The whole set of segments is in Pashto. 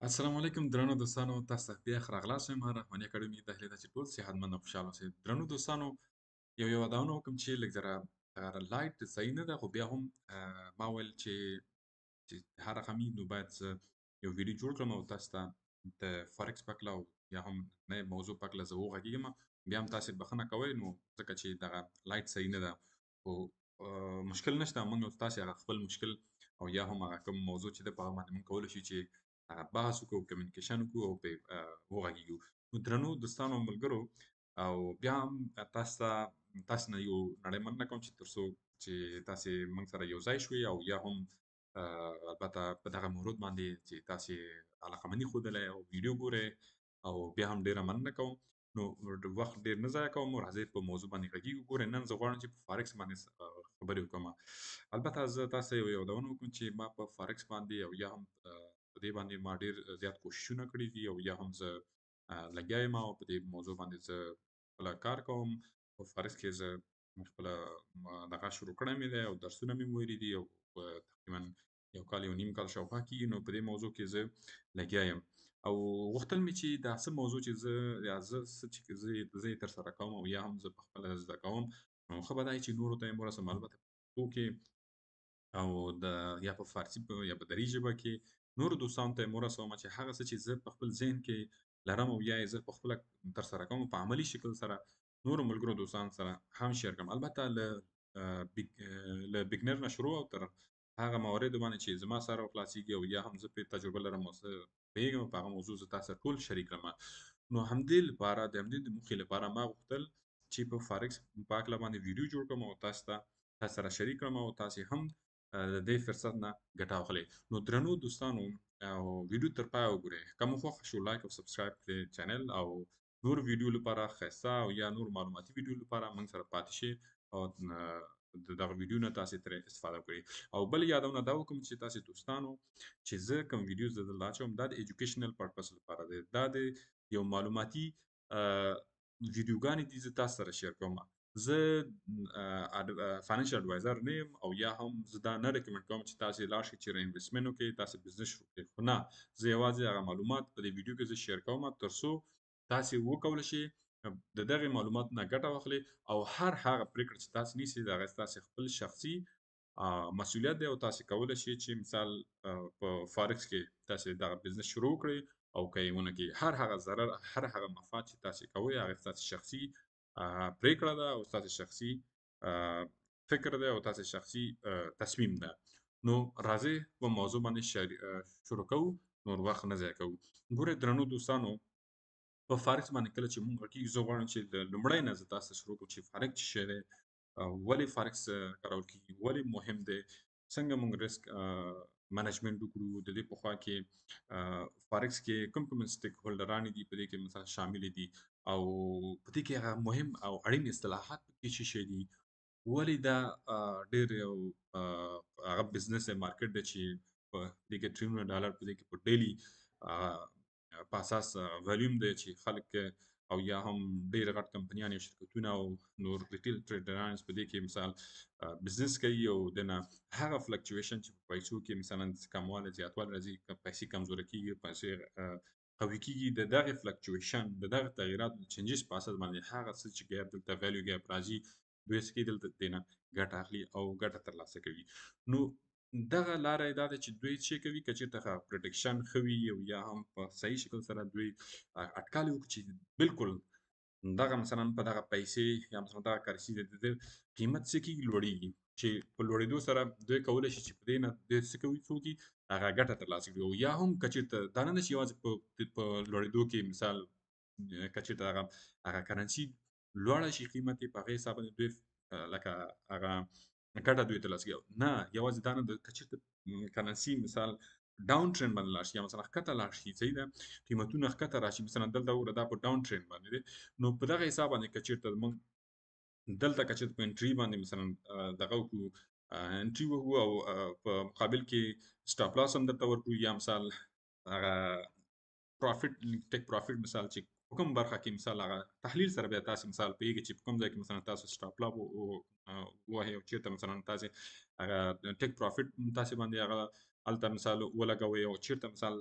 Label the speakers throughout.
Speaker 1: السلام علیکم درنو دوستانو، تاسو ته بیا ښه راغلاست یم. رحماني اکاډمي د هیلې ده چې ټول صحتمند او خوشحاله اوسئ. درنو دوستانو، یو یادونه وکړم چې لږ ذره لایټ صحیح نه ده، خو بیا هم ما ویل چې هر رقم وي نو باید زه یو ویډیو جوړ کړم او تاسو ته د فارکس په هکله او یا هم نوې موضوع په هکله زه وغږېږم. بیا هم تاسې بښنه کوئ نو ځکه چې دغه لایټ صحیح نه ده. خو مشکل نشته، موږ او تاسې هغه خپل مشکل او یا هم هغه کوم موضوع چې ده په هغه باندې موږ کولی شو چې بحث وکړو، کمیونیکیشن وکړو او پرې وغږېږو. نو درنو دوستانو او ملګرو، او بیا هم تاسو نه یو نړۍ مننه کوم چې تر څو چې تاسې موږ سره یو ځای شوي او یا هم البته په دغه مورد باندې چې تاسې علاقمندي ښودلی او ویډیو ګورئ، او بیا هم ډېره مننه کوم. نو وخت ډېر نه ضایع کوم، راځئ په موضوع باندې غږېږو. ګورئ، نن زه غواړم چې په فارکس باندې خبرې وکړم. البته زه تاسو ته یو یادونه وکړم چې ما په فارکس باندې او یا هم په دې باندې ما ډېر زیات کوششونه کړي دي او یا هم زه لګیا یم او په دې موضوع باندې زه خپله کار کوم. په فارکس کې زه خپله دغه شروع کړی مې دی او درسونه مې ویلي دي او تقریبا یو کال یو نیم کال شاوخوا کېږي. نو په دې موضوع کې زه لګیا یم او غوښتل مې چې دا څه موضوع چې زه څه چې زه یې ترسره کوم او یا هم زه پخپله زده کوم، نو ښه به دا وي چې نورو ته یې ورسوم. البته په پښتو کې او یا په فارسي یا په دري ژبه کې نورو دوستانو ته یې ورسوم چې هغه څه چې زه په خپل ذهن کې لرم او یا یې زه پخپله ترسره کوم په عملي شکل سره نورو ملګرو دوستانو سره هم شیر کړم. البته له بګنر نه شروع او تر هغه مواردو باندې چې زما سره خلاصېږي او یا هم زه پرې تجربه لرم او زه پوهېږم په هغه موضوع زه تاسو سره ټول شریک کړم. نو همدې لپاره د همدې د موخې لپاره ما غوښتل چې په فارکس په هکله باندې ویډیو جوړ کړم او تاسو سره شریک کړم او تاسې هم د دې فرصت نه ګټه واخلئ. نو درنو دوستانو، او ویډیو تر پایه وګورئ. که مو خوښه شو لایک او سبسکرایب کړئ چینل، او نور ویډیو لپاره ښایسته او یا نور معلوماتي ویډیو لپاره موږ سره پاتې شئ او د دغه ویډیو نه تاسې ترې استفاده وکړئ. او بل یادونه دا وکړم چې تاسې دوستانو چې زه کوم ویډیوز دلته اچوم دا د ایجوکیشنل پرپس لپاره دی، دا د یو معلوماتي ویډیوګانې دي زه تاسو سره شیر کوم. زه فاینانشل اډوایزر نه یم او یا هم زه دا نه ریکمنډ کوم چې تاسې لاړ شئ چېرې انویسټمنټ وکړئ، تاسې بزنس شروع کړئ. خو نه، زه یوازې هغه معلومات په دې ویډیو کې زه شیر کوم تر څو تاسې وکولی شئ د دغې معلوماتو نه ګټه واخلئ او هر هغه پرېکړه چې تاسې نیسئ د هغه ستاسې خپل شخصي مسؤلیت دی او تاسې کولی شئ چې مثال په فارکس کې تاسې دغه بزنس شروع کړئ او که یې ونه کړئ، هر هغه ضرر، هر هغه مفاد چې تاسې کوئ هغه ستاسې شخصي پرېکړه ده او ستاسې شخصي فکر دی او تاسې شخصي تصمیم ده. نو راځئ په موضوع باندې شروع کوو، نور وخت نه ضایع کوو. ګورئ درنو دوستانو، په فارکس باندې کله چې موږ غږېږو زه غواړم چې د لومړی نه زه تاسو ته شروع کړم چې فارکس څه شی دی، ولې فارکس کارول کېږي، ولې مهم دی، څنګه موږ ریسک منیجمنټ وکړو، د دې په خوا کې فارکس کې کوم کوم سټیک هولډران دي په دې کې مثلا شامل دي او په دې کې هغه مهم او اړین اصطلاحات پکې څه شي دي، ولې دا ډېر یو هغه بزنس مارکیټ دی چې په دې کې $1 تریلیون په دې کې په ډیلي په اساس ولیوم دی چې خلک او یا هم ډېر غټ کمپنیان یا شرکتونه او نور ریټیل ټریډران په دې کې مثال بزنس کوي او دنه هغه فلکچویشن چې په پیسو کې مثلا کموالی زیاتوالی راځي، پیسې کمزورې کېږي، پیسې قوي کېږي، د دغې فلکچویشن د دغه تغییراتو د چینجز په اساس باندې هغه څه چې ګیپ دلته ویلیو ګیپ راځي دوی څه کوي دلته دې نه ګټه اخلي او ګټه ترلاسه کوي. نو دغه لاره یې دا ده چې دوی څه کوي که چېرته هغه پروډکشن ښه وي او یا هم په صحیح شکل سره دوی اټکل وکړي چې بالکل دغه مثلا په دغه پیسې یا مثلا دغه کرنسي د قیمت څه کېږي لوړېږي، چې په لوړېدو سره دوی کولی شي چې په دې نه دوی څه کوي څه وکړي هغه ګټه ترلاسه کړي. او یا هم که چېرته دا نه ده چې یوازې په لوړېدو کې مثال که چېرته هغه کرنسي لوړه شي قیمت یې په هغې حساب باندې دوی لکه هغه ګټه دوی ترلاسه کوي. نه، یوازې دا نه ده، که چېرته کرنسي مثال ډاون ټرینډ باندې لاړ شي یا مثلا ښکته لاړ شي، صحیح ده، قیمتونه ښکته راشي، مثلا دلته وګوره دا په ډاون ټرینډ باندې دی، نو په دغه حساب باندې که چېرته موږ دلته که چېرته په انټري باندې مثلا دغه وکړو، انټري ووهو او په مقابل کې سټاپ لاس هم درته ورکړو یا مثال هغه پروفیټ ټیک پروفیټ مثال چې په کوم برخه کې مثال هغه تحلیل سره بیا تاسې مثال پوهېږئ چې په کوم ځای کې مثلا تاسو سټاپ لاس ووهئ او چېرته مثلا تاسې هغه ټیک پروفیټ تاسې باندې هغه هلته مثال ولګوئ او چېرته مثال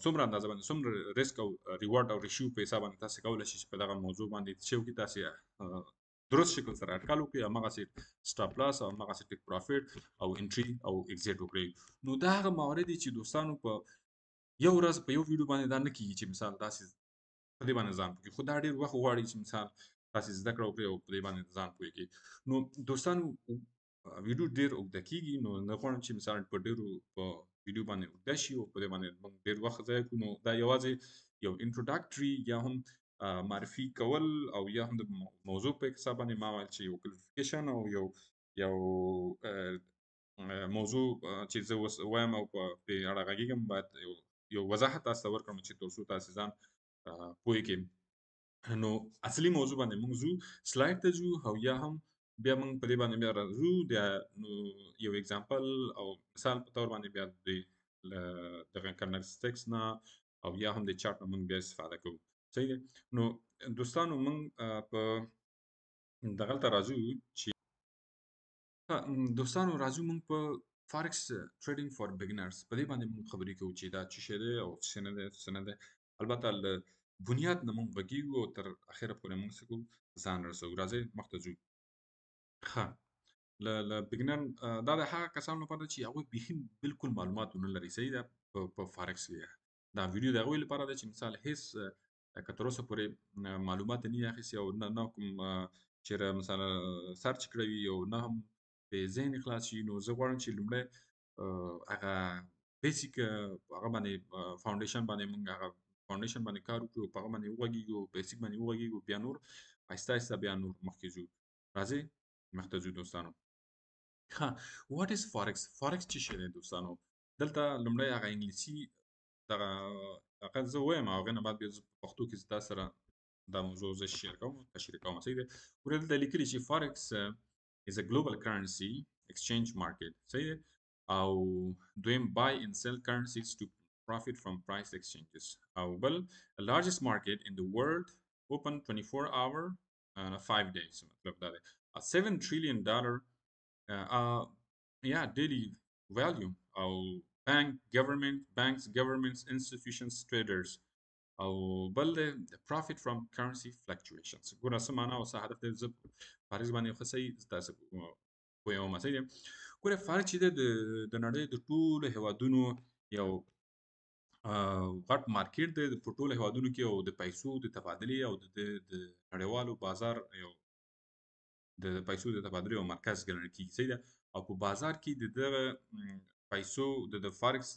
Speaker 1: څومره اندازه باندې څومره ریسک او ریوارډ او ریشیو په حساب باندې تاسو کولای شئ چې په دغه موضوع باندې چې وکړي تاسو درست شکل سره اټکل وکړي هماغسې سټاپ لاس او هماغسې ټیک پروفیټ او انټري او اگزیټ وکړي. نو دا هغه موارد دي چې دوستانو په یو ورځ په یو ویډیو باندې دا نه کیږي چې مثال تاسو په دې باندې ځان پوهیږئ، خو دا ډېر وخت غواړي چې مثال تاسو زده کړه وکړئ او په دې باندې ځان پوهیږئ. نو دوستانو ویډیو ډېر اوږده کیږي، نو نه غواړم چې مثال په ډېرو په ویډیو باندې اوږده شي او په دې باندې موږ ډېر وخت ضایع کړو. نو دا یوازې یو انټروډکټري یا هم معرفي کول او یا هم د موضوع په حساب باندې ما ویل چې یو کلیفیکیشن او یو موضوع چې زه اوس وایم او پرې اړه غږیږم باید یو وضاحت تاسو ته ورکړم چې تر څو تاسو ځان پوه کړئ. نو اصلي موضوع باندې موږ ځو، سلاید ته ځو او یا هم بیا موږ په دې باندې بیا راځو نو یو اگزامپل او مثال په تور باندې بیا د دغه کارنکټریسټکس نه او یا هم د چارت نه موږ بیا استفاده کوو. صحیح دی. نو دوستانو موږ په دغلته راځو چې دوستانو راځو موږ په فارکس ټریډینګ فار بګنرز په دې باندې موږ خبرې کوو چې دا څه شی دی او څه نه دی څه نه دی. البته له بنیاد نه موږ غږیږو او تر اخره پورې موږ څه کوو ځان رسوو. راځئ مخته ځو. ښه له بګنر دا د هغه کسانو لپاره چې هغوی بیخي بالکل معلومات ونه لري. صحیح ده. په فارکس کې دا ویډیو د هغوی لپاره ده چې مثال هیڅ که تر اوسه پورې معلومات نه اخیستي او نه کوم چېرې مثلا سرچ کړی وي او نه هم په ذهن یې خلاص شي. نو زه غواړم چې لومړی هغه بیسیک هغه باندې فاونډیشن باندې موږ هغه فاونډیشن باندې کار وکړو، په هغه باندې وغږیږو، بیسیک باندې وغږیږو، بیا نور آهسته آهسته بیا نور مخکې ځو. راځئ مخته ځو دوستانو. ها واټ از فارکس؟ فارکس څه شی دی دوستانو؟ دلته لومړی هغه انګلیسي دغه هغه زه وایم او هغې نه بعد بیا زه په پښتو کې تاسو سره دا موضوع زه شیر کوم تشریح کوم. صحیح دی. ګورئ دلته لیکلي چې فارکس is a global currency exchange market. صحیح دی. او دویم buy and sell currencies to profit from price exchanges. او بل largest market in the world open 24 hour 5 days. مطلب دا دی $7 trillion daily value او banks, governments, institutions, traders. او بل دی profit from currency fluctuations. ګوره څه معنا او څه هدف دی. زه فارکس باندې ښه صحیح تاسو پوهیږم. صحیح دی. ګوره فارکس چې دی د نړۍ د ټولو هېوادونو یو غټ مارکیټ دی په ټولو هېوادونو کې او د پیسو د تبادلې او د نړیوالو بازار یو د پیسو د تبادلې یو مرکز ګڼل کېږي. صحیح ده. او په بازار کې د دغه پیسو د فارکس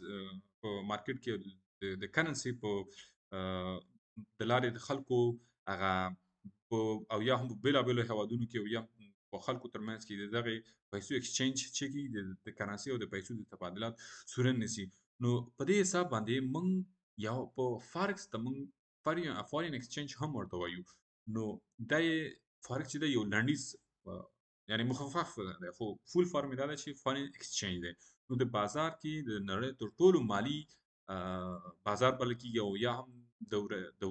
Speaker 1: په مارکیټ کې د کرنسي په د لارې د خلکو هغه او یا هم په بېلابېلو هېوادونو کې او یا په خلکو ترمنځ کې د دغې پیسو ایکسچینج چې کېږي د کرنسي او د پیسو د تبادلات صورت نیسي. نو په دې حساب باندې موږ یو په فارکس ته موږ فارین ایکسچینج هم ورته وایو. نو دا یې فارکس چې دی یو لنډیز یعنی مخفف دی، خو فول فارم یې دا دی چې فارین ایکسچینج دی. نو د بازار کې د نړۍ تر ټولو مالي بازار بلل کېږي او یا هم د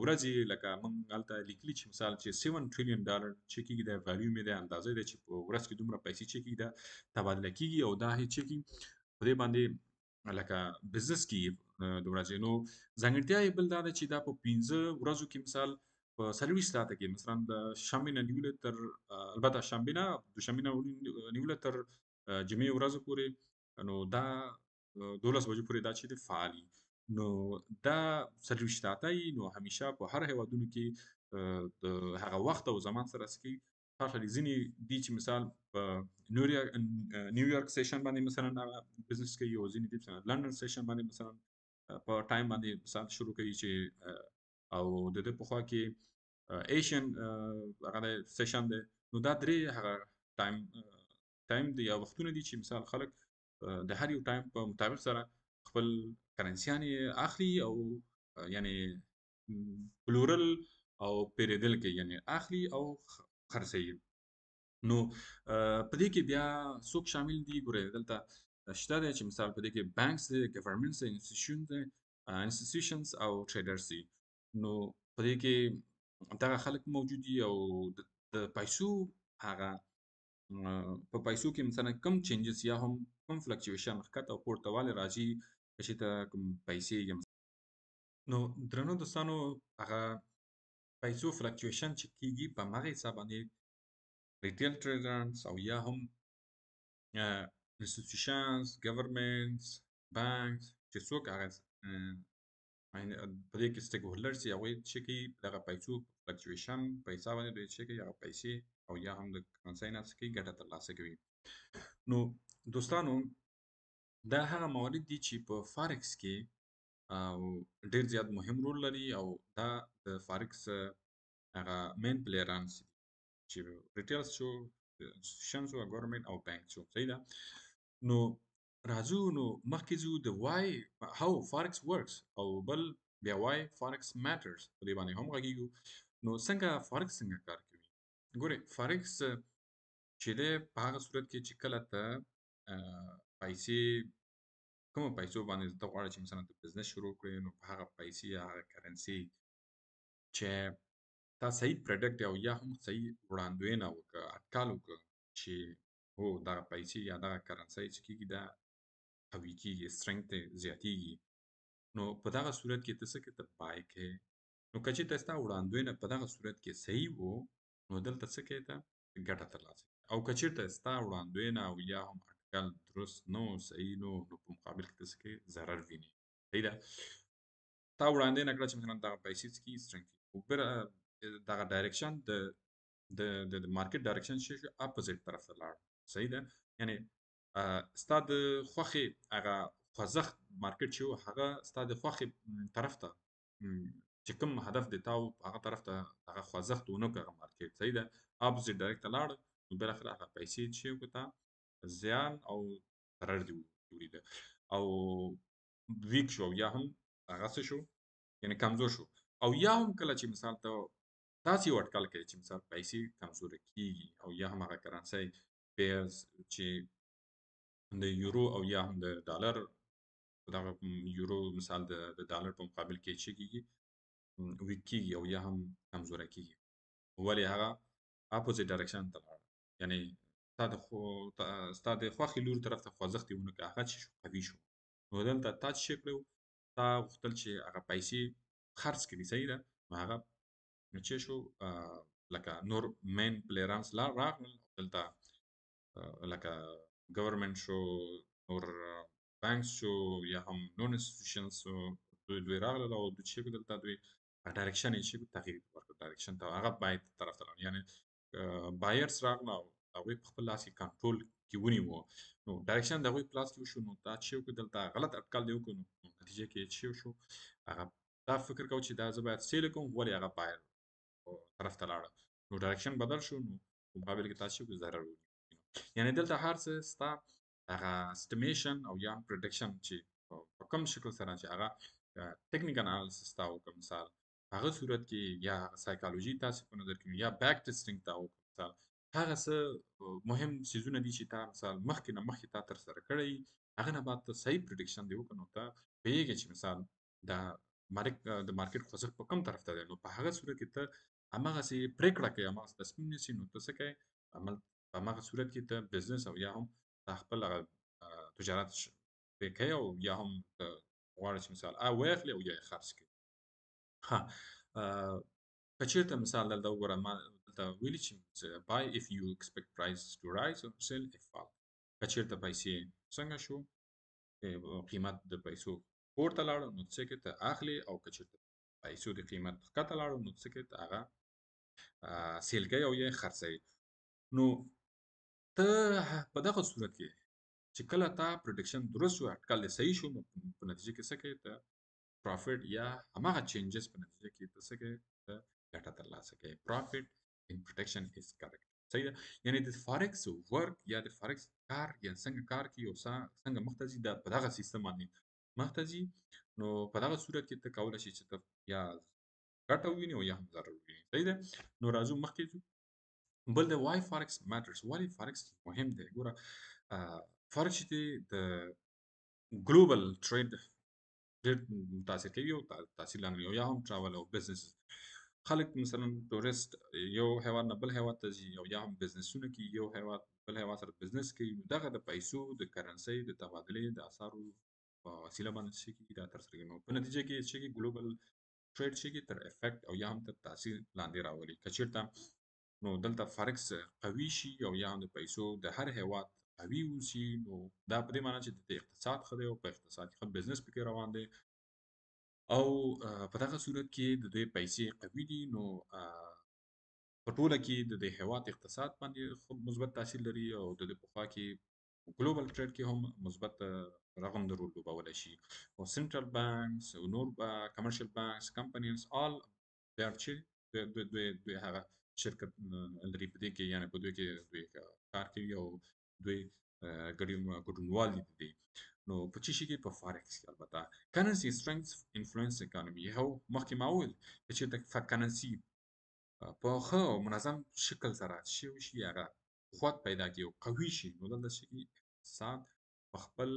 Speaker 1: ورځې لکه موږ هلته لیکلي چې مثال چې $7 trillion چې کېږي دا ویلیو مې دی اندازه دی چې په ورځ کې دومره پیسې چې کېږي دا تبادله کېږي او دا چې کېږي په دې باندې لکه بزنس کې د ورځې. نو ځانګړتیا یې بل دا ده چې دا په 15 ورځو کې مثال په 40 ساعته کې مثلا د شنبې نه نیولې تر البته شنبې نه دوشنبې نه نیولې تر جمعې ورځو پورې نو دا 12 بجو پورې دا چې دی فعالي. نو دا 40 ساعته نو همیشه په هر هېوادونو کې د هغه وخت او زمان سره سکی فرق لري. ځینې دي چې مثال په نیویارک سیشن باندې مثلا بزنس کوي او ځینې دي مثلا لندن سیشن باندې مثلا په ټایم باندې مثال شروع کوي چې او د دې په خوا کې ایشین هغه سیشن دی. نو دا درې هغه ټایم دی یا وختونه دي چې مثال خلک د هر یو ټایم په مطابق سره خپل کرنسیان اخلي او یعنی پلورل او پیریدل کوي یعنی اخلي او خرڅوي. نو په دې کې بیا څوک شامل دي؟ ګورئ دلته شته دی چې مثال په دې کې بانکس دی، ګورنمنټس دی، انسټیټیوشنز او ټریډرز دي. نو په دې کې دغه خلک موجود دي او د پیسو هغه په پیسو کې مثلا کم چینجز یا هم کم فلکچویشن ښکته او پورته والی راځي چې ته کوم پیسې نو درنو دوستانو هغه پیسو فلکچویشن چې کیږي په هغه حساب باندې ریټیل ټریډرز او یا هم انسټیټیوشنز ګورنمنټس بانکس چې څوک هغه په دې کې سټیک هولډرز یا وایي چې کی دغه پیسو فلکچویشن پیسې باندې دوی چې کی هغه پیسې او یا هم د کرنسۍ نه څخه ګټه ترلاسه کوي. نو دوستانو دا هغه موارد دي چې په فارکس کې او ډیر زیات مهم رول لري او دا د فارکس هغه مین پلیران چې ریټیل شو انسټیټیوشنز او ګورنمنت او بانک شو صحیح ده. نو راځو نو مخکې ځو د وای هاو فارکس ورکس او بل بیا وای فارکس میټرز په دې باندې هم غږیږو. نو څنګه فارکس څنګه کار کوي؟ ګوره فارکس چې ده په هغه صورت کې چې کله ته پیسې کومه پیسو باندې ته غواړې چې مثلا ته بزنس شروع کړې نو په هغه پیسې یا هغه کرنسي چې تا صحیح پروډکټ او یا هم صحیح وړاندوینه وکړه اټکل وکړه چې هو دغه پیسې یا دغه کرنسي چې کېږي دا قوي کېږي سټرنګ ته زیاتېږي نو په دغه صورت کې ته څه کې ته بای کوې. نو که چېرته ستا وړاندوینه په دغه صورت کې صحیح وو نو دلته څه کوې ته ګټه ترلاسه کوې او که چېرته ستا وړاندوینه او یا هم اټکل درست نه و صحیح نه و نو په مقابل کې ته څه کوې ضرر وینې صحیح ده. تا وړاندوینه کړه چې مثلا دغه پیسې څه کېږي سټرنګ کېږي دغه ډایرکشن د مارکیټ ډایرکشن چې اپوزیټ طرف ته لاړ صحیح ده. یعنی ستا د خوښې هغه خوځښت مارکیټ چې و هغه ستا د خوښې طرف ته چې کوم هدف دی تا هغه طرف ته هغه خوځښت ونه کړ هغه مارکیټ صحیح ده اپوزیټ ډایرکټ ته لاړ نو بالاخره هغه پیسې چې وکړه تا زیان او ضرر دی ولیده او ویک شو یا هم هغه څه شو یعنی کمزور شو او یا هم کله چې مثال ته داسې یو اټکل کوي چې مثال پیسې کمزوره کیږي او یا هم هغه کرنسۍ پیرز چې د یورو او یا هم د ډالر دغه یورو مثال د ډالر په مقابل کې چې کیږي ویک کیږي او یا هم کمزوره کیږي ولې هغه اپوزیټ ډایرکشن ته لاړ یعنی ستا د خوښې لور طرف ته خوځښت یې ونه کړه هغه چې شو قوي شو نو دلته تا چې کړو تا غوښتل چې هغه پیسې خرڅ کړي صحیح ده نو هغه چې شو لکه نور مین پلیرانس راغلل دلته لکه ګورنمنت شو نور بانکس شو یا هم نون انسټیټیوشنز دوی راغلل او دوی چې دلته دوی ډایرکشن یې چې تغییر ورکړ ډایرکشن ته هغه باید طرف ته لاړ یعنی بایرز راغله او هغوی په خپل لاس کې کنټرول کې ونیوه نو ډایرکشن د هغوی په لاس کې وشو نو دا چې وکړو دلته غلط اټکل دی وکړو نو نتیجه کې چې شو هغه دا فکر کوو چې دا زه باید سیل کوم ولې هغه بایر طرف ته لاړه نو ډایرکشن بدل شو نو په مقابل کې تاسو کو ضرر وي یعنی دلته هر څه ستا هغه استیمیشن او یا پریډکشن چې په کوم شکل سره چې هغه ټیکنیکل انالیسس تا وکړ مثال هغه صورت کې یا سایکالوژي تاسو په نظر کې یا بیک ټیسټینګ تا وکړ مثال هغه څه مهم سيزونه دي چې تا مثال مخکې تا تر سره کړی هغه نه بعد ته صحیح پریډکشن دی وکړو ته پیږي چې مثال دا د مارکیټ خوځښت په کوم طرف ته دی نو په هغه صورت کې ته هماغسې پرېکړه کوې هماغسې تصمیم نیسې نو ته څه کوې عمل په هماغه صورت کې ته بزنس او یا هم تا خپل هغه تجارت پرې کوې او یا هم ته غواړې چې مثال واخلې او یا یې خرڅ کړې. ها که چېرته مثال دلته وګوره ما دلته ویلي چې buy if you expect price to rise or sell if fall که چېرته پیسې څنګه شو قیمت د پیسو پورته لاړ نو څه کې ته اخلي او که چېرته پیسو د قیمت ښکته لاړ نو څه کې ته هغه سیل کوي او یا یې خرڅوي. نو ته په دغه صورت کې چې کله تا پریډکشن درست شو اټکل دې صحیح شو نو په نتیجه کې څه کوې ته پروفیټ یا هماغه چینجز په نتیجه کې ته څه کوې ته ګټه ترلاسه کوې پروفیټ ان پروډکشن از کریکټ صحیح ده. یعنی د فارکس ورک یا د فارکس کار یا څنګه کار کوي او څنګه مخته ځي دا په دغه سیستم باندې مخته ځي نو په دغه صورت کې ته کولی شې چې ته یا ګټه ووینې او یا هم ضرر ووینې صحیح ده. نو راځو مخکې ځو بل د وای فارکس ماترز ولې فارکس مهم دی ګوره فارکس چې دی د ګلوبل ټریډ ډېر متاثر کوي او تاثیر لاندې او یا هم ټراول او بزنس خلک مثلا ټورست یو هیواد نه بل هیواد ته ځي او یا هم بزنسونه کوي یو هیواد بل هیواد سره بزنس کوي دغه د پیسو د کرنسۍ د تبادلې د اسعارو په وسیله باندې څه کېږي دا ترسره کېږي. نو په نتیجه کې چې ګلوبل ټریډ چې تر افیکټ او یا هم تر تاثیر لاندې راولي که چېرته نو دلته فارکس قوي شي او یا هم د پیسو د هر هیواد قوي اوسي، نو دا په دې معنی چې د اقتصاد ښه دی او په اقتصاد ښه بزنس پکې روان دی او په دغه صورت کې د دوی پیسې قوي دي، نو په ټوله کې د دې هیواد اقتصاد باندې مثبت تاثیر لري او د دې په خوا کې ګلوبل ټریډ کې هم مثبت رغنده رول لوبولی شي. او سنټرل بانکس او نور کمرشل بانکس کمپنیز آل they are چې دوی هغه شرکت لري په دې کې، یعنی په دوی کې دوی کار کوي او دوی ګډونوال دي. نو په چی شي کې په فارکس کې البته کرنسي سترنګث انفلوئنس اکانومي هو مخکې ما وویل چې د کرنسي په ښه او منظم شکل سره شی وشي هغه قوت پیدا کړي او قوي شي، نو دلته شي اقتصاد په خپل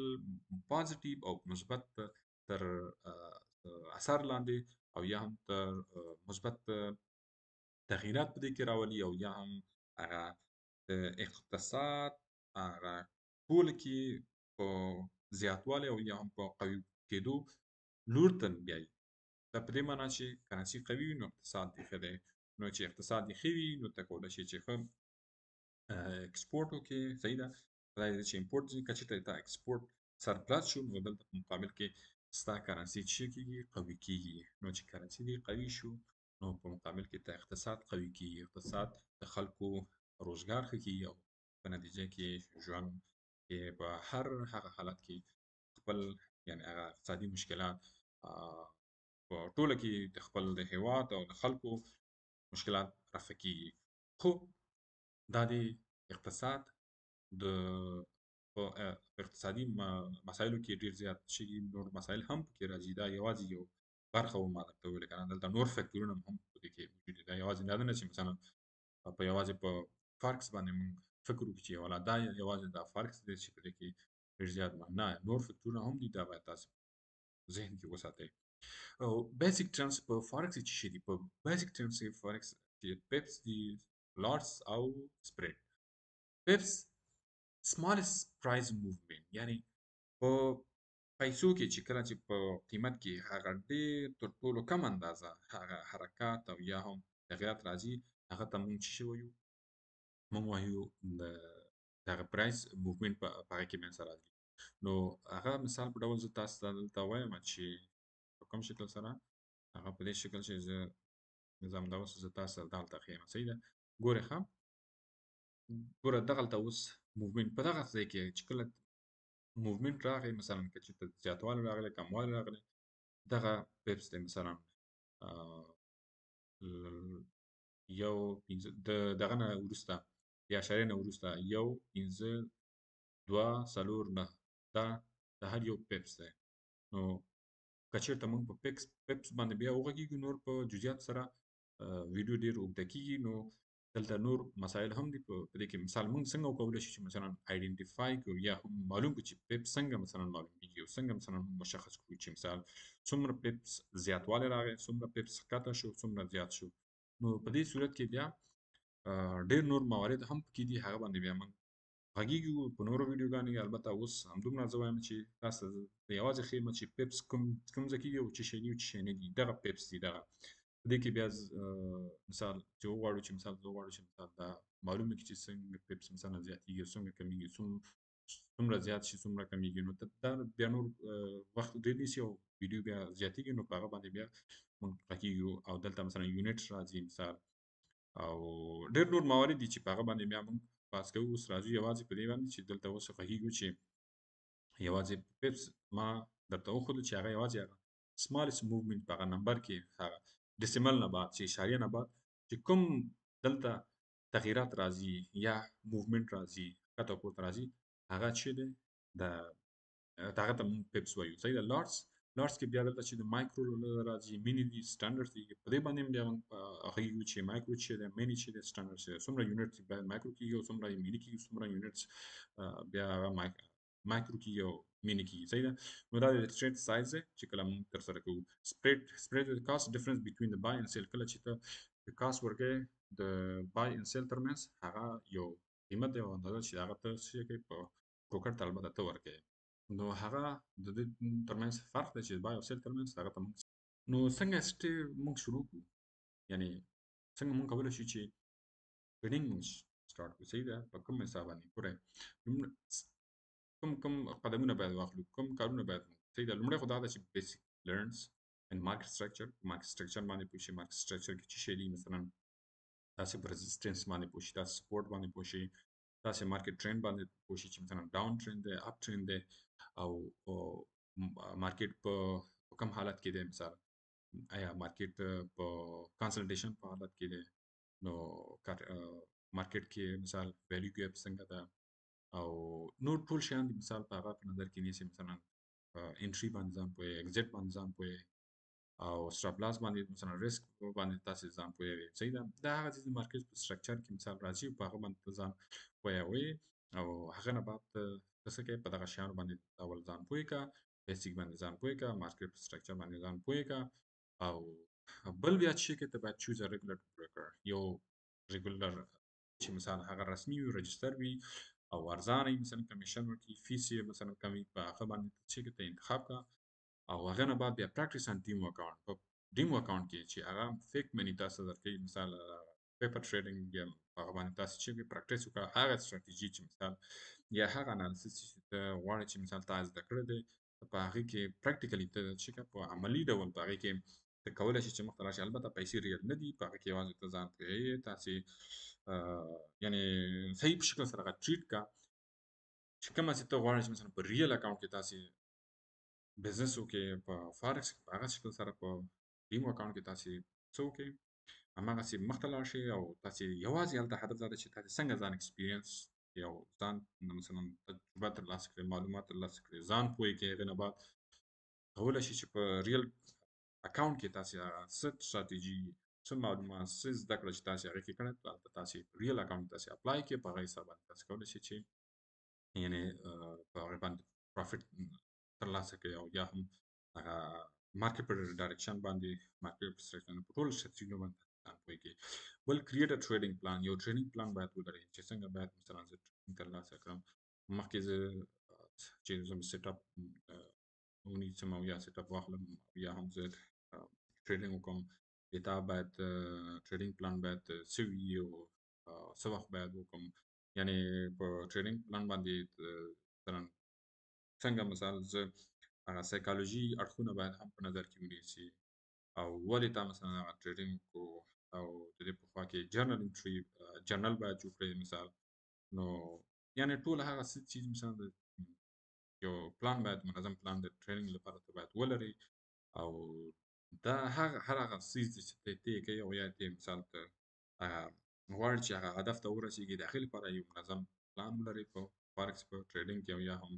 Speaker 1: پازیټیو او مثبت تر اثر لاندې او یا هم تر مثبت تغییرات په دې کې راولي او یا هم هغه د اقتصاد هغه ټول کې په زیاتوالی او یا هم په قوي کېدو لور ته بیایي. دا په دې معنی چې کرنسي قوي وي نو اقتصاد دې ښه دی، نو چې اقتصاد دې ښه وي نو ته کولی شې چې ښه اکسپورټ وکړې، صحیح ده. خدای دې چې امپورټ ځي که چېرته تا اکسپورټ سرپلس شو نو دلته په مقابل کې ستا کرنسي څه کېږي قوي کېږي، نو چې کرنسي دې قوي شو نو په مقابل کې ته اقتصاد قوي کېږي، اقتصاد د خلکو روزګار ښه کېږي او په نتیجه کې ژوند کې په هر هغه حالت کې خپل یعنی هغه اقتصادي مشکلات په ټوله کې د خپل د هیواد او د خلکو مشکلات رفع کېږي. خو دا د اقتصاد د په اقتصادي مسایلو کې ډېر زیات شي نور مسایل هم پکې راځي، دا یوازې یو برخه و ما درته وویلې که نه، دلته نور فکټورونه هم په دې کې موجود دي. دا یوازې دا نه چې مثلا په یوازې په فارکس باندې موږ فکر وکړو چې والا دا یوازې دا فارکس دی چې په دې کې ډېر زیات نه، نور فکټورونه هم دي، دا باید تاسو ذهن کې وساتئ. او بیسیک ټرمز په فارکس کې څه شي دي؟ په بیسیک ټرمز کې فارکس کې پیپس دي، لارټس او سپریډ. پیپس smallest price movement یعنی په پیسو کې چې کله چې په قیمت کې هغه ډېر تر ټولو کم اندازه هغه حرکات او یا هم تغیرات راځي هغه ته موږ څه وایو؟ موږ وایو د هغه پرایس موومنټ په هغه کې منځته راځي. نو هغه مثال په ډول زه تاسو ته دلته وایم چې په کوم شکل سره هغه په دې شکل چې زه نظام دا اوس زه تاسو سره دلته ښیم، صحیح ده. ګورئ ښه ګوره دغلته اوس موومنټ په دغه ځای کې چې کله موومنټ راغی مثلا که چېرته زیاتوالی راغلی کموالی راغلی دغه پیپس دی مثلا یو پنځه دغه نه وروسته د اعشاریې نه وروسته یو پنځه دوه څلور نهه دا د هر یو پیپس دی. نو که چېرته موږ په پیپس باندې بیا وغږېږو نور په جزئیات سره ویډیو ډېر اوږده کېږي، نو دلته نور مسایل هم دي په دې کې. مثال موږ څنګه وکولی شو چې مثلا آیډنټیفای کړو یا هم معلوم کړو چې پیپس څنګه مثلا معلومیږي او څنګه مثلا مشخص کړو چې مثال څومره پیپس زیاتوالی راغی، څومره پیپس ښکته شو، څومره زیات شو. نو په دې صورت کې بیا ډېر نور موارد هم پکې دي، هغه باندې بیا موږ غږېږو په نورو ویډیوګانو کې. البته اوس همدومره زه وایم چې تاسو ته یوازې ښیم چې پیپس کوم ځای کېږي او څه شی دي او څه شی نه دي. دغه پیپس دي دغه په دې کې بیا مثال چې وغواړو چې مثال دا معلومه کړي چې څنګه پیپس مثلا زیاتېږي او څنګه کمیږي، څومره زیات شي څومره کمیږي، نو دا بیا نور وخت ډېر نیسي او ویډیو بیا زیاتېږي، نو په هغه باندې بیا موږ غږېږو. او دلته مثلا یونټ راځي مثال او ډېر نور موارد دي چې په هغه باندې بیا موږ بحث کوو. اوس راځو یوازې په دې باندې چې دلته اوس غږېږو چې یوازې پیپس ما درته وښودل چې هغه یوازې هغه سمالست موومنټ په هغه نمبر کې هغه ډیسیمل نه بعد چې اشاریه نه بعد چې کوم دلته تغییرات راځي یا موومنټ راځي ښکته او پورته راځي هغه چې دی د هغه ته موږ پیپس وایو، صحیح ده. لارټس کې بیا دلته چې د مایکرو راځي، میني دي، سټنډرډ دي. په دې باندې بیا موږ غږېږو چې مایکرو چې دی، میني چې دی، سټنډرډ چې دی. څومره یونټ باید مایکرو کېږي او څومره یې میني کېږي، څومره یونټس بیا هغه مایکرو کېږي او میني کېږي، صحیح ده. نو دا د ټریډ سایز دی چې کله موږ ترسره کوو. سپریډ د کاست ډفرنس بټوین د بای اینډ سیل، کله چې ته د کاست ورکوې د بای اینډ سیل ترمنځ هغه یو قیمت دی او اندازه چې هغه ته څه کوي په ټوکر ته البته ته ورکوې. نو هغه د دې ترمنځ فرق دی چې بای او سیل ترمنځ هغه ته موږ نو څنګه موږ شروع کړو یعنی څنګه موږ کولی شو چې ټریډینګ موږ سٹارټ کړو صحیح ده په کوم حساب باندې ګوره کوم قدمونه باید واخلو کوم کارونه باید موږ صحیح ده لومړی خو دا ده چې بیسیک لرنز ان مارکیټ سټرکچر باندې پوه شي مارکیټ سټرکچر کې څه شی دي مثلا تاسې په رزسټنس باندې پوه شي تاسې سپورټ باندې پوه شي تاسې مارکیټ ټرند باندې پوه شي چې مثلا ډاون ټرند دی اپ ټرند دی او مارکیټ په کوم حالت کې دی مثال آیا مارکیټ په کنسلټیشن په حالت کې دی نو مارکیټ کې مثال ویلیو ګیپ څنګه ده او نور ټول شیان دي مثال په هغه په نظر کې نیسي مثلا انټري باندې ځان پوهې ایگزیټ باندې ځان پوهې او سټاپ لاس باندې مثلا ریسک باندې تاسې ځان پوهوي صحیح ده دا هغه چې د مارکیټ په سټرکچر کې مثال راځي په هغه باندې ځان پوهوي او هغه نه بعد څه کې په دغه شیانو باندې اول ځان پوهې کا بیسیک باندې ځان پوهې کا مارکیټ په سټرکچر باندې ځان پوهې کا او بل بیا چې کې ته باید چوز ا ریګولر بروکر یو ریګولر چې مثلا هغه رسمي وي رجستر وي او ارزانه مثلا کمیشن ورکړي فیس یې مثلا کمی په هغه باندې چې کې ته انتخاب کا او هغه نه بعد بیا پریکټیس ان ډیمو اکاونټ په ډیمو اکاونټ کې چې هغه فیک منی تاسو درکې مثال پیپر ټریډینګ یا هغه باندې تاسو چې پریکټیس وکړه هغه ستراتیژي چې مثال یا هغه انالیسس چې ته غواړې چې مثال تاسو زده کړی دی په هغه کې پریکټیکلی ته چې په عملی ډول په هغه کې ته کولای شې چې مخ ته راشې البته پیسې ریل نه دي په هغه کې یوازې ته ځان پوهیږې تاسې یعنې صحیح په شکل سره هغه ټریټ کا چې کومه چې ته غواړې چې مثلا په ریل اکاونټ کې تاسې بزنس وکړئ په فارکس په هغه شکل سره په ډیمو اکاونټ کې تاسې څه وکړئ هماغسې مخ ته لاړ شئ او تاسې یوازې هلته هدف دا ده چې تاسې څنګه ځان ایکسپیرینس یو ځان مثلا تجربه ترلاسه کړئ معلومات ترلاسه کړئ ځان پوه کړئ هغې نه بعد کولی شئ چې په ریل اکاونټ کې تاسې هغه څه ستراتیژي څه معلومات څه زده کړه چې تاسې هغې کې کړی هلته تاسې ریل اکاونټ تاسې اپلای کړئ په هغه حساب باندې تاسې کولی شئ چې یعنې په هغې باندې پروفیټ ترلاسه کړئ او یا هم هغه مارکیټ په ډایرکشن باندې مارکیټ په سټرکچر په ټولو ستراتیژیو باندې ځان پوه کړئ بل کریټ ا ټریډینګ پلان یو ټریډینګ پلان باید ولرئ چې څنګه باید مثلا زه ټریډینګ ترلاسه کړم مخکې زه چې زه سیټ اپ ونیسم او یا سیټ اپ واخلم یا هم زه ټریډینګ وکړم دا باید ټریډینګ پلان باید څه وي او څه وخت باید وکړم یعنې په ټریډینګ پلان باندې مثلا څنګه مثال زه هغه سایکالوژي اړخونه باید هم په نظر کې ونیسي او ولې تا مثلا هغه ټریډینګ وکړو او د دې په خوا کې جرنل انټري جرنل باید جوړ کړې مثال نو یعنې ټول هغه څه چې مثلا یو پلان باید منظم پلان د ټریډینګ لپاره ته باید ولري او دا هر هغه څیز دی چې ته یې کوې او یا ته مثال ته غواړې چې هغه هدف ته ورسېږي د هغې لپاره یو منظم پلان ولري په فارکس په ټریډینګ کې او یا هم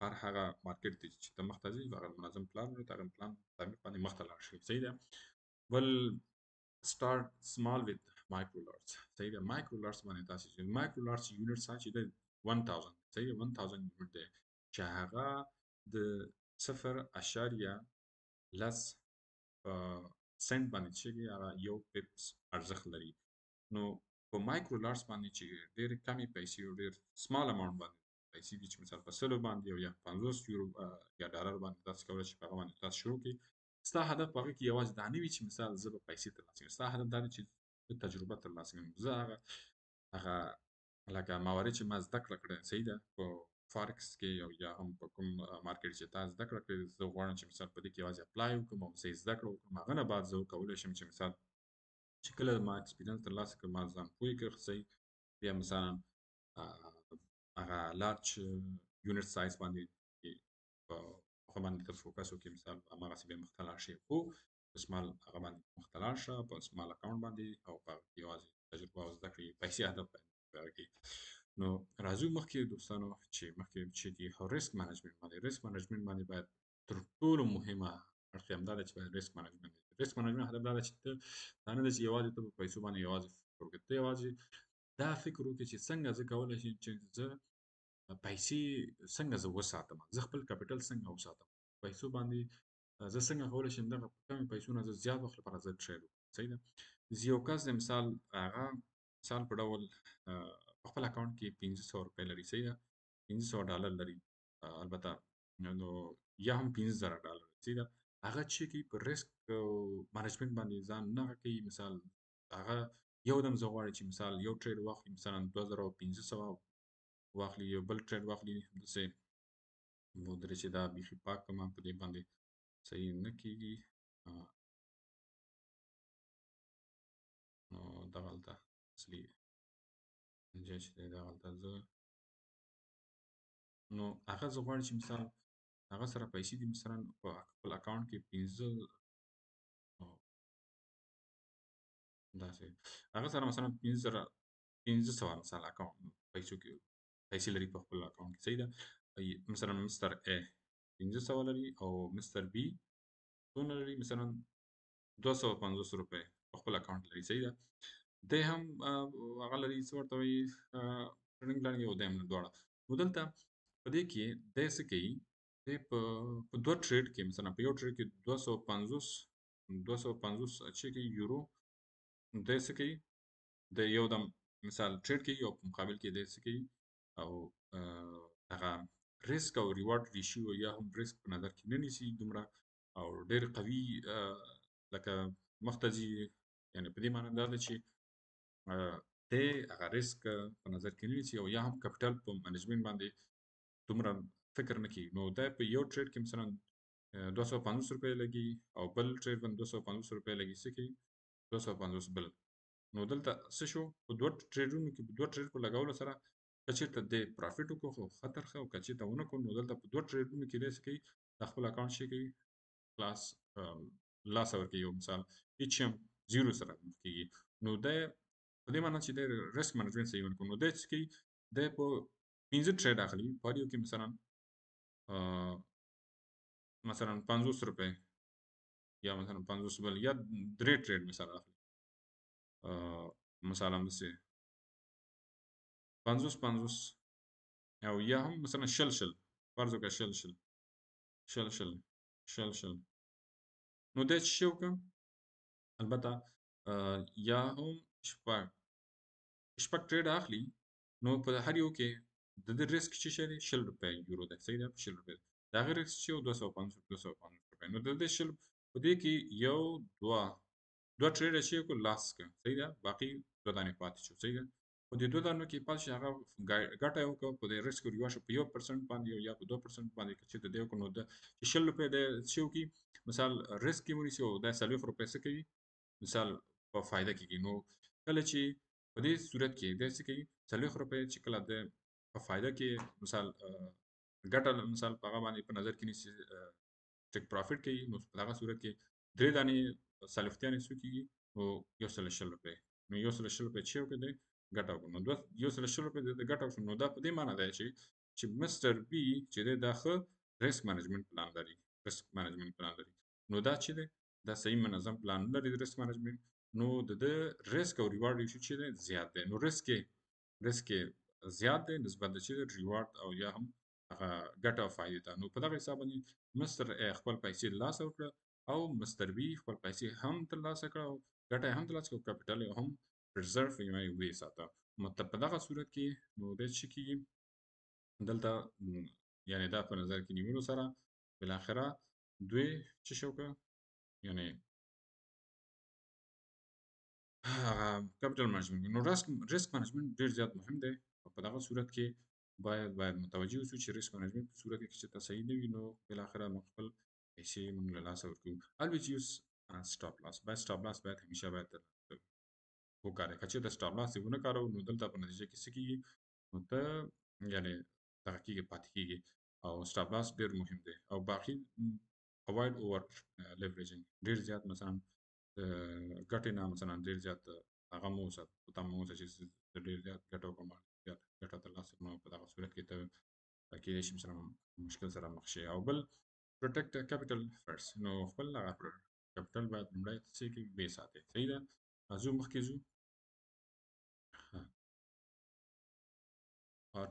Speaker 1: هر هغه مارکیټ ته چې ته مخ ته ځې هغه منظم پلان ولري د هغه پلان مطابق باندې مخ ته لاړ شي صحیح ده بل start small with micro lots صحیح ده مایکرو لارټس باندې تاسې چې مایکرو لارټس یونټ چې ده 1000 صحیح ده 1000 یونټ دی چې هغه د 0.10 سنت باندې چې هغه یو پیپس ارزښت لري نو په مایکرو لارټس باندې چې ډېر کمې پیسې او ډېر سمال اماونټ باندې پیسې دي چې مثال په سلو باندې او یا 50 یورو یا ډالر باندې تاسو کولی شئ په هغه باندې تاسو شروع کړئ ستا هدف په هغې کې یوازې دا نه وي چې مثال زه به پیسې ترلاسه کړم ستا هدف دا دی چې زه تجربه ترلاسه کړم زه هغه لکه موارد چې ما زده کړه کړې صحیح ده په فارکس کې او یا هم په کوم مارکیټ چې تا زده کړه کړې زه غواړم چې مثال په دې کې یوازې اپلای وکړم او څه زده کړه وکړم هغه نه بعد زه کولی شم چې مثال چې کله ما اکسپیرینس ترلاسه کړم ما ځان پوه کړ صحیح بیا مثلا هغه لارج یونټ سایز باندې په هغه باندې ته فوکس وکړې مثال هماغسې بیا مخ ته لاړ شې خو په سمال هغه باندې مخ ته لاړ شه په سمال اکاونټ باندې او په هغه کې یوازې تجربه او زده کړې پیسې هدف باندې په هغه کې نو راځو مخکې دوستانو چې مخکې چې دي ریسک مینجمنټ باندې ریسک مینجمنټ باندې باید تر ټولو مهمه اړخ یې همدا ده چې باید ریسک مینجمنټ ریسک مینجمنټ هدف دا ده چې ته دا نه ده چې یوازې ته په پیسو باندې یوازې فکر وکړې ته یوازې دا فکر وکړې چې څنګه زه کولی شم چې زه پیسې څنګه زه وساتم زه خپل کپیټل څنګه وساتم پیسو باندې زه څنګه کولی شم دغه کمې پیسو نه زه زیات وخت لپاره زه ټریډ وکړم صحیح ده یو کس د مثال هغه مثال په ډول په خپل اکاونټ کې 500 روپۍ لري صحیح ده 500 ډالر لري البته نو یا هم $15,000 صحیح ده هغه چې کوي په ریسک مانجمنت باندې ځان نه کوي مثال هغه یو دم زه غواړي چې مثال یو ټریډ واخلي مثلا 2500 واخلي یو بل ټریډ واخلي داسې نو درې چې دا بیخي پاک کما په دې باندې صحیح نه کیږي نو دغه هلته اصلي ځای چې دی دغه هلته زه نو هغه زه غواړم چې مثال هغه سره پیسې دي مثلا په خپل اکاونټ کې 15 داسې هغه سره مثلا 1500 مثال اکاونټ پیسو کې پیسې لري په خپل اکاونټ کې صحیح ده مثلا مستر ا 1500 لري او مستر بی څونه لري مثلا 250 روپے په خپل اکاونټ لري صحیح ده د هم هغه لري څه ورته وایي ټریننګ پلان یو دیم دواړه نو دلته په دې کې د څه کوي د په دوه ټریډ کې مثلا په یو ټریډ کې 250 چې کې یورو د څه کوي د یو دم مثال ټریډ کوي او په مقابل کې د څه کوي او هغه ریسک او ریوارډ ریشیو یا هم ریسک په نظر کې نه نیسي دومره او ډېر قوي لکه مختزي یعنی په دې معنی دا ده چې د هغه ریسک په نظر کې نه نیسي او یا هم کپټل په منیجمنت باندې دومره فکر نه کوي نو دا په یو ټریډ کې مثلا 250 روپے لګي او بل ټریډ باندې 250 روپے لګي څه کوي 250 بل نو دلته څه شو په دوه ټریډونو کې په دوه ټریډ په لګولو سره کچېرته د پروفیټ کو خو خطر خو کچېرته ونه کو نو دلته په دوه ټریډونو کې دې څه کوي د خپل اکاونټ شي کوي کلاس لاس اور کې یو مثال هیڅ هم زیرو سره کېږي نو د په دې معنی چې د ریسک مانجمنت صحیح ونکو نو د څه کوي د په 15 ټریډ اخلي په یو کې مثلا 50 روپے یا مثلا 50 بل یا درې ټریډ مثال اخلي مثلا همداسې 50 او یا هم مثلا شل فرض وکړه شل نو د څه شي وکړه البته یا هم شپږ ټریډ اخلي نو په هر یو کې د ریسک چې شي 10 روپے یورو ده صحیح ده 10 روپے دا غیر ریسک چې 250 روپے نو د دې شل په دې کې یو دوه ټریډ شي کو لاس کا صحیح ده باقي دوه دانې پاتې شو صحیح ده په دې دوه دانو کې پاتې هغه ګټه یو کو په دې ریسک ریوا شو په 1% باندې یا په 2% باندې چې د دې کو نو د 10 روپے د شو کې مثال ریسک کې ونیسي او د 40 روپے څخه کوي مثال په فائدہ کې نو کله چې په دې صورت کې د څه کوي 40 روپے چې کله د په فائدہ کې مثال ګټه مثال په هغه باندې په نظر کې نیسي ټیک پروفیټ کوي نو په هغه صورت کې درې دانې سالفتیانې سو کېږي نو 110 روپے نو 110 روپے چې وکړي ګټه وکړو نو 110 روپے د ګټه وکړو نو دا په دې معنی دی چې مستر بی چې دا ښه ریسک مانجمنت پلان لري نو دا چې دا صحیح منظم پلان لري د ریسک مانجمنت نو د ریسک او ریوارډ ریشیو چې زیات دی نو ریسک زیات دی نسبت د چې ریوارډ او یا هم هغه ګټه او فائدې ته نو په دغه حساب باندې مستر ا خپل پیسې لاس وکړه او مستر بی خپل پیسې هم ترلاسه کړه او ګټه هم ترلاسه کړه کیپټل هم ریزرف یې وی ساته مطلب په دغه صورت کې نو د شي کې دلته یعنی دا په نظر کې نیولو سره بل اخره دوی چې شوکه یعنی کیپټل مانجمنت نو ریسک مانجمنت ډیر زیات مهم دی په دغه صورت کې باید متوجه اوسو چې ریسک مانجمنت په صورت کې چې تصحیح نه وي نو بل اخره موږ خپل پیسې موږ له لاسه ورکوو always use stop loss باید همیشه باید وکړئ که چېرته سټاپ لاس یې ونه کاروو نو دلته په نتیجه کې څه کېږي نو ته یعنې دغه کېږي پاتې کېږي او سټاپ لاس ډېر مهم دی او باقي avoid over leveraging ډېر زیات مثلا ګټې نه مثلا ډېر زیات هغه مه اوسه په تمه مه اوسه چې ډېر زیات ګټه وکړم زیات ګټه ترلاسه کړم په دغه صورت کې ته کېدای شي مثلا مشکل سره مخ شې او بل پروټیکټ کیپټل فرست نو خپل هغه کیپټل باید لومړی څه کې وې ساتئ صحیح ده ځو مخکې ځو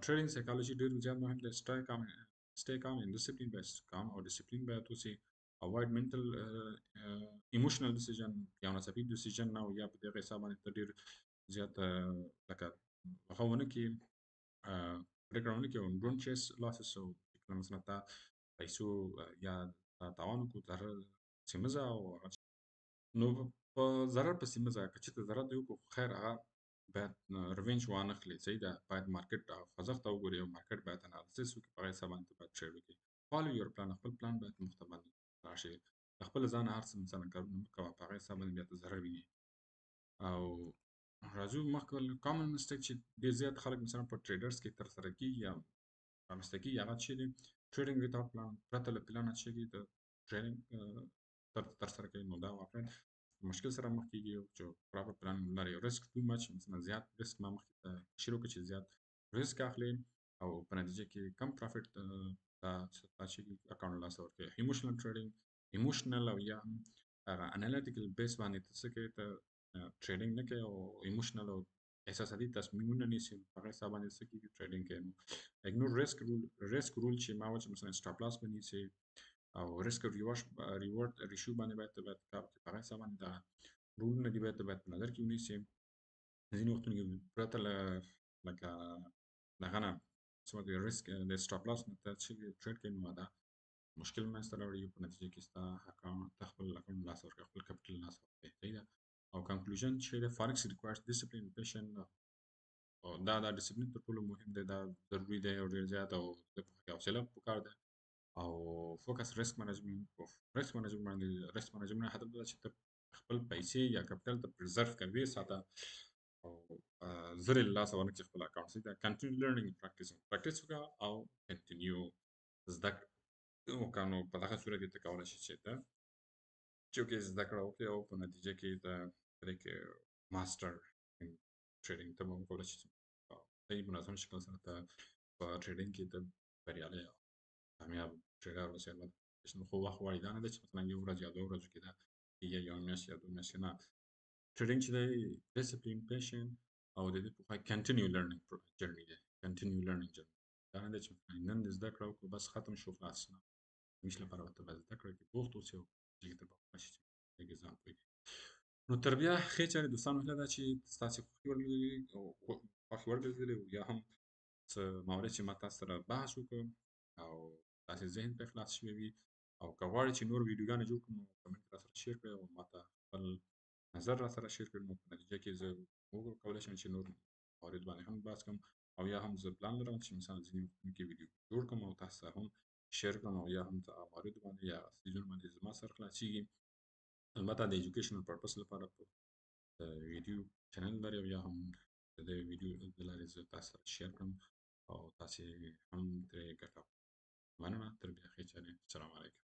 Speaker 1: trading psychology ډېر زیات مهم دی stay calm and discipline باید calm او discipline باید اوسئ avoid mental emotional decision یا ناڅاپي decision نه او یا په دغه حساب باندې ته ډېر زیات لکه هغه ونه کړي پرېکړه ونه کړي او don't chase losses او مثلا تا پیسو یا تاوان وکړو ضرر سیمه ده او نو په ضرر پسې مه ځه که چېرته ضرر دې وکړو خو خیر هغه باید ریونج وانخلې صحیح ده باید مارکیټ خوځښت ته وګورې او مارکیټ باید انالیسس وکړي په هغې حساب باندې ته باید ټریډ وکړي فالو یور پلان خپل پلان باید مخته باندې راشي له خپل ځانه هر څه مثلا مه کوه په هغې حساب باندې بیا ته ضرر وینې او راځو مخکې کامن مسټیک چې ډېر زیات خلک مثلا په ټریډرز کې ترسره کېږي یا رامنځته کېږي هغه چې دی ټریډینګ ویتاوټ پلان پرته له پلانه چې کېږي د ټریډینګ ترسره کوي نو دا واقعا مشکل سره مخ کېږي چې پراپر پلان لري ریسک ټو مچ مثلا زیات ریسک ما مخکې شروع کړ چې زیات ریسک اخلي او په نتیجه کې کم پروفیټ دا چې اکاونټ لاس ورکوي ایموشنل ټریډینګ ایموشنل او یا هغه انالیټیکل بیس باندې ته څه کوي ته ټریډینګ نه کوي او ایموشنل او احساساتي تصمیمونه نیسي په هغه حساب باندې څه کېږي ټریډینګ کوي نو اګنور ریسک رول چې ما وایي چې مثلا سټاپ لاس ونیسي او ریسک ریوارډ ریشیو باندې باید کار وکړي په هغه حساب باندې دا رولونه دي باید په نظر کې ونیسي ځینې وختونه کې پرته له لکه دغه نه څه وایي ریسک د سټاپ لاس نه ته چې ټریډ کوي نو دا مشکل منځته راوړي په نتیجه کې ستا اکاونټ ته خپل اکاونټ لاس ورکړي خپل کپیټل لاس ورکړي صحیح ده او کنکلوژن چې د فارکس ریکوایرز ډیسپلین پیشن او دا ډیسپلین تر ټولو مهم دی دا ضروري دی او ډېر زیات او د حوصله پکار ده او فوکس ریسک مینجمنت باندې ریسک مینجمنت هدف دا چې ته خپل پیسې یا کپټل ته پرزرو کوي ساته او زر لاس ورنکړي خپل اکاونټ سي دا کنټینیو لرنینګ پریکټیس وکړه او کنټینیو زده وکړه نو په دغه صورت کې ته کولی شې چې ته چې زده کړه وکړې او په نتیجه کې ته پرې کې ماسټر ټریډینګ ته به وکولی شې صحیح منظم شکل سره ته په ټریډینګ کې ته بریالی او کامیاب ټریډر اوسې خو وخت غواړي دا نه ده چې مثلا یو ورځ یا 2 ورځو کې دا کېږي یا میاشت یا 2 میاشتې نه ټریډینګ چې دی ډیسپلین پیشن او د دې په خوا کنټینیو لرنینګ جرني دی کنټینیو لرنینګ جرني دا نه ده چې نن دې زده کړه وکړو بس ختم شو خلاص نه همیشه لپاره ورته باید زده کړه کې بوخت اوسې او چې ته به پوه شې چې ځان پوهېږي نو تر بیا ښې چارې دوستانو هیله ده چې ستاسې خوښې وګرځېدلې او یا هم څه مورد چې ما تاسو سره بحث وکړ او تاسې ذهن پرې خلاص شوی وي او که غواړئ چې نور ویډیوګانې جوړ کړم نو کمنټ کې راسره شیر کړئ او ما ته خپل نظر راسره شیر کړئ نو په نتیجه کې زه وکولی شم چې نور موارد باندې هم بحث کړم او یا هم زه پلان لرم چې مثلا ځینې وختونو کې ویډیو جوړ کړم او تاسو سره هم شیر کړم او یا هم موارد باندې یا څیزونو باندې زما سره خلاصېږي البته د ایجوکیشنل پرپس لپاره په ویډیو چینل لري او یا هم د ویډیو د لارې زه تاسو سره شیر کړم او تاسې هم ترې ګټه مننه تر بیا ښې چارې السلام علیکم